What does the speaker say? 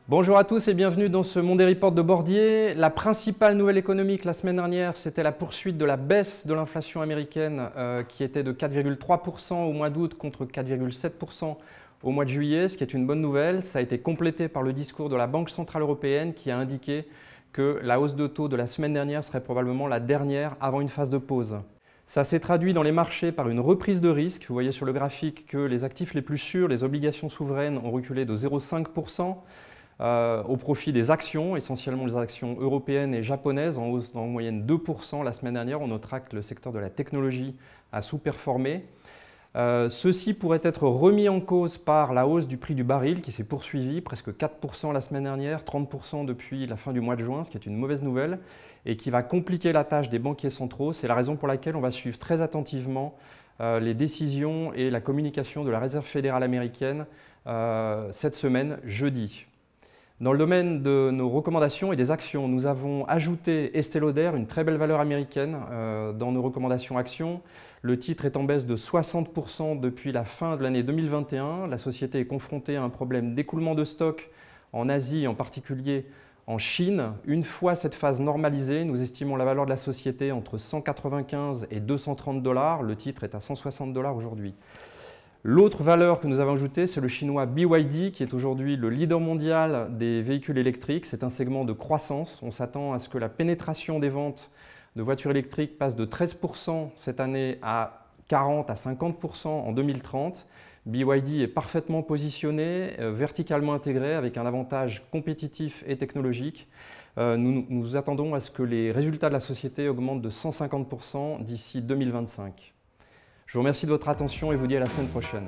Bonjour à tous et bienvenue dans ce Monday Report de Bordier. La principale nouvelle économique la semaine dernière, c'était la poursuite de la baisse de l'inflation américaine qui était de 4,3% au mois d'août contre 4,7% au mois de juillet, ce qui est une bonne nouvelle. Ça a été complété par le discours de la Banque centrale européenne qui a indiqué que la hausse de taux de la semaine dernière serait probablement la dernière avant une phase de pause. Ça s'est traduit dans les marchés par une reprise de risque. Vous voyez sur le graphique que les actifs les plus sûrs, les obligations souveraines, ont reculé de 0,5%. Au profit des actions, essentiellement les actions européennes et japonaises, en hausse en moyenne 2% la semaine dernière. On notera que le secteur de la technologie a sous-performé. Ceci pourrait être remis en cause par la hausse du prix du baril qui s'est poursuivie, presque 4% la semaine dernière, 30% depuis la fin du mois de juin, ce qui est une mauvaise nouvelle et qui va compliquer la tâche des banquiers centraux. C'est la raison pour laquelle on va suivre très attentivement les décisions et la communication de la Réserve fédérale américaine cette semaine, jeudi. Dans le domaine de nos recommandations et des actions, nous avons ajouté Estée Lauder, une très belle valeur américaine, dans nos recommandations actions. Le titre est en baisse de 60% depuis la fin de l'année 2021. La société est confrontée à un problème d'écoulement de stock en Asie, en particulier en Chine. Une fois cette phase normalisée, nous estimons la valeur de la société entre 195 et 230 $. Le titre est à 160 $ aujourd'hui. L'autre valeur que nous avons ajoutée, c'est le chinois BYD, qui est aujourd'hui le leader mondial des véhicules électriques. C'est un segment de croissance. On s'attend à ce que la pénétration des ventes de voitures électriques passe de 13% cette année à 40 à 50% en 2030. BYD est parfaitement positionné, verticalement intégré, avec un avantage compétitif et technologique. Nous attendons à ce que les résultats de la société augmentent de 150% d'ici 2025. Je vous remercie de votre attention et vous dis à la semaine prochaine.